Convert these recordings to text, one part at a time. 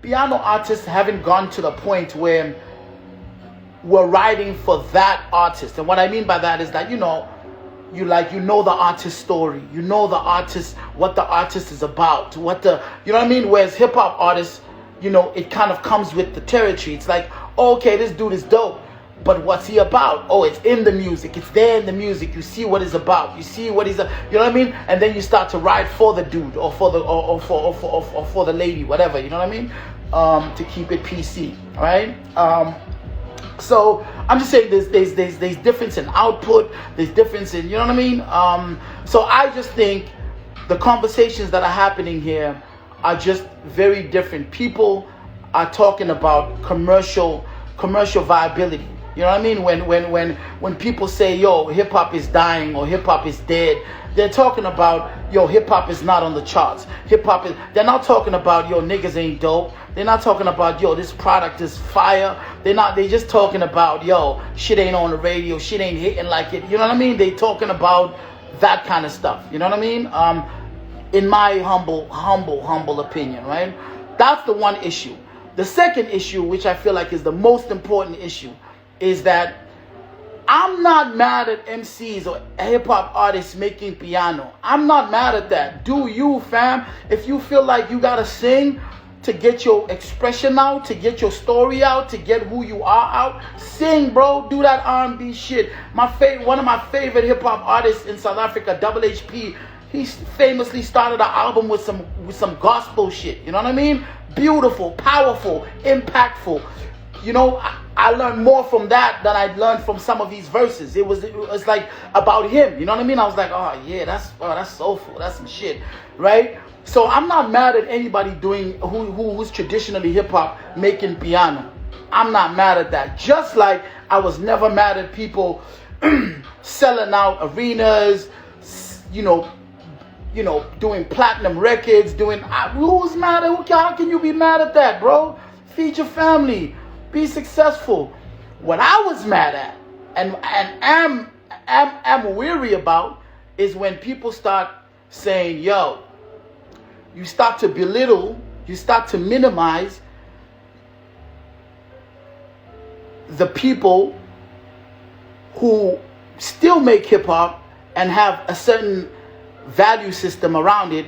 piano artists haven't gone to the point where we're writing for that artist. And what I mean by that is that, you know the artist's story, you know the artist, what the artist is about, what the, you know what I mean? Whereas hip hop artists, you know, it kind of comes with the territory. It's like, oh, okay, this dude is dope, but what's he about? Oh, it's in the music. It's there in the music. You see what he's about. You see what he's, you know what I mean? And then you start to write for the dude or for the or for the lady, whatever. You know what I mean? To keep it PC, right? So I'm just saying there's difference in output. There's difference in, you know what I mean? So I just think the conversations that are happening here are just very different. People are talking about commercial viability. You know what I mean? When people say, yo, hip hop is dying or hip hop is dead, they're talking about, yo, hip hop is not on the charts. They're not talking about, yo, niggas ain't dope. They're not talking about, yo, this product is fire. They're just talking about, yo, shit ain't on the radio, shit ain't hitting like it. You know what I mean? They talking about that kind of stuff. You know what I mean? In my humble opinion, right? That's the one issue. The second issue, which I feel like is the most important issue, is that I'm not mad at MCs or hip-hop artists making piano. I'm not mad at that. Do you, fam? If you feel like you gotta sing to get your expression out, to get your story out, to get who you are out, sing, bro. Do that R&B shit. One of my favorite hip-hop artists in South Africa, Double HP, he famously started an album with some gospel shit. You know what I mean? Beautiful, powerful, impactful. You know, I learned more from that than I learned from some of these verses. It was like about him. You know what I mean? I was like, oh yeah, that's soulful. That's some shit, right? So I'm not mad at anybody doing who's traditionally hip hop making piano. I'm not mad at that. Just like I was never mad at people selling out arenas, you know, doing platinum records, who's mad at, how can you be mad at that, bro? Feed your family, be successful. What I was mad at and am weary about is when people start saying, yo, you start to belittle, you start to minimize the people who still make hip hop and have a certain value system around it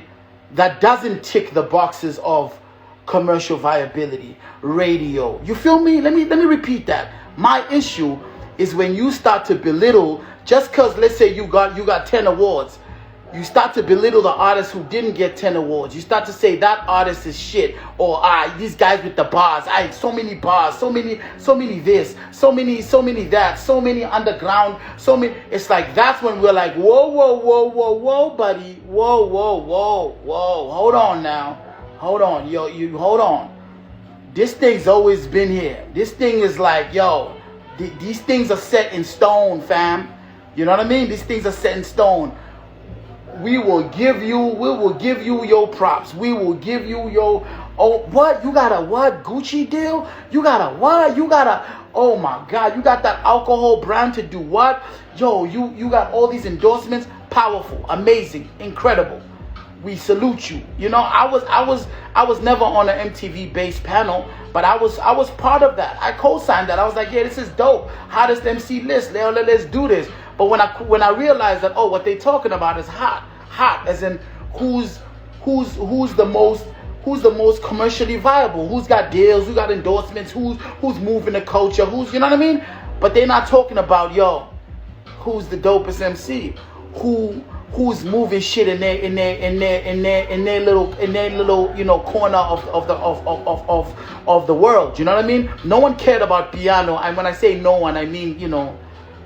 that doesn't tick the boxes of commercial viability, radio. You feel me? Let me repeat that. My issue is when you start to belittle, just because, let's say you got 10 awards, you start to belittle the artists who didn't get 10 awards. You start to say that artist is shit, or these guys with the bars, so many bars, so many this, so many that, so many underground, so many. It's like that's when we're like, whoa, buddy, whoa, hold on now, hold on, yo, you hold on. This thing's always been here. This thing is like, yo, these things are set in stone, fam. You know what I mean? These things are set in stone. We will give you your props. We will give you your, what? You got a what? Gucci deal? You got a what? Oh my God, you got that alcohol brand to do what? Yo, you got all these endorsements. Powerful, amazing, incredible. We salute you. You know, I was never on an MTV based panel, but I was part of that. I co-signed that. I was like, yeah, this is dope. Hottest MC list. Let's do this. But when I realized that, what they're talking about is hot, as in who's the most commercially viable, who's got deals, who got endorsements, who's moving the culture, you know what I mean? But they're not talking about, yo, who's the dopest MC, who's moving shit in their little you know corner of the world. You know what I mean? No one cared about piano, and when I say no one, I mean, you know,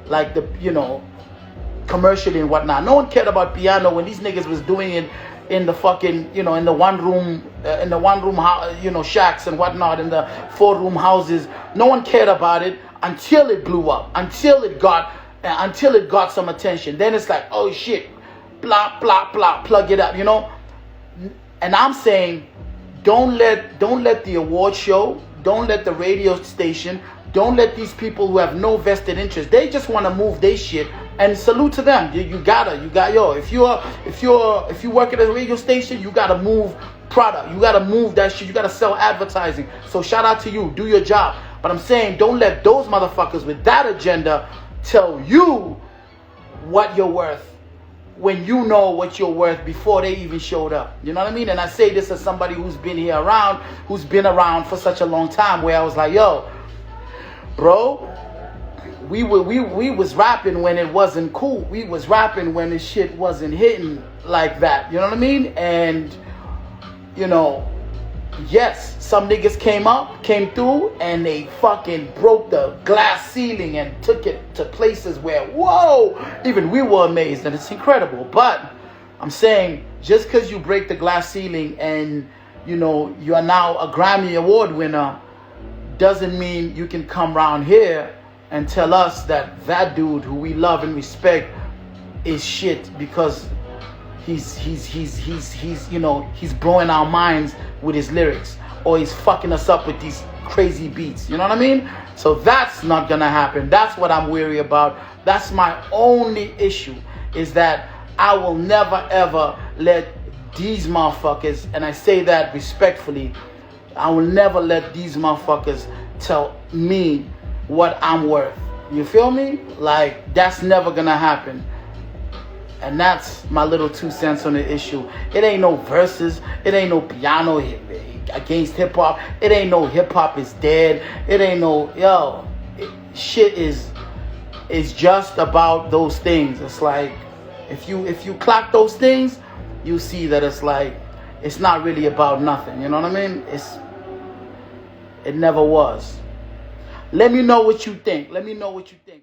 like the, you know, commercially and whatnot. No one cared about piano when these niggas was doing it in the fucking, you know, in the one room you know, shacks and whatnot, in the 4-room houses. No one cared about it until it blew up, until it got some attention. Then it's like, oh shit, blah blah blah, plug it up, you know. And I'm saying, don't let the award show, don't let the radio station, don't let these people who have no vested interest, they just want to move their shit, and salute to them. You got yo, if you work at a radio station, you gotta move product. You got to move that shit. You got to sell advertising. So shout out to you. Do your job. But I'm saying, don't let those motherfuckers with that agenda tell you what you're worth when you know what you're worth before they even showed up. You know what I mean? And I say this as somebody who's been here around, who's been around for such a long time, where I was like, yo, bro, we was rapping when it wasn't cool. We was rapping when this shit wasn't hitting like that. You know what I mean? And, you know, yes, some niggas came through, and they fucking broke the glass ceiling and took it to places where, whoa, even we were amazed, and it's incredible. But I'm saying, just because you break the glass ceiling and, you know, you are now a Grammy Award winner, doesn't mean you can come around here and tell us that that dude who we love and respect is shit because he's you know, he's blowing our minds with his lyrics, or he's fucking us up with these crazy beats. You know what I mean? So that's not gonna happen. That's what I'm weary about. That's my only issue, is that I will never ever let these motherfuckers, and I say that respectfully, I will never let these motherfuckers tell me what I'm worth. You feel me? Like, that's never gonna happen. And that's my little 2 cents on the issue. It ain't no verses. It ain't no piano against hip hop. It ain't no hip hop is dead. It ain't no, yo, shit is just about those things. It's like, if you clock those things, you see that it's like, it's not really about nothing. You know what I mean? It never was. Let me know what you think. Let me know what you think.